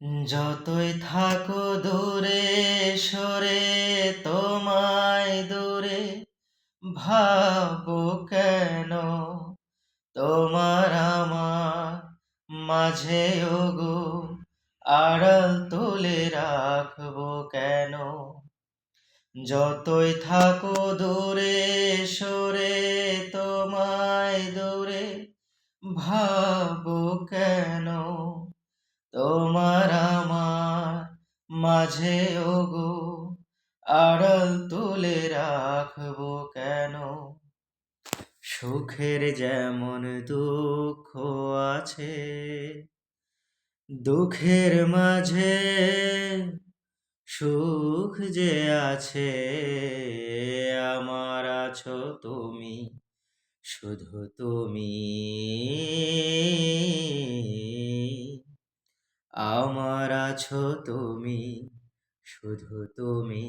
যতই থাকো দূরে সরে তোমায় দূরে ভাবো কেন তোমার আমার মাঝে ওগো আড়াল তুলে রাখবো কেন যতই থাকো দূরে সরে তোমায় দূরে ভাবো কেন তোমার আমার মাঝে ওগো আড়াল তুলে রাখবো কেন সুখের যেমন দুঃখ আছে দুঃখের মাঝে সুখ যে আছে আমার আছো তুমি শুধু তুমি আমার আছো তুমি শুধু তুমি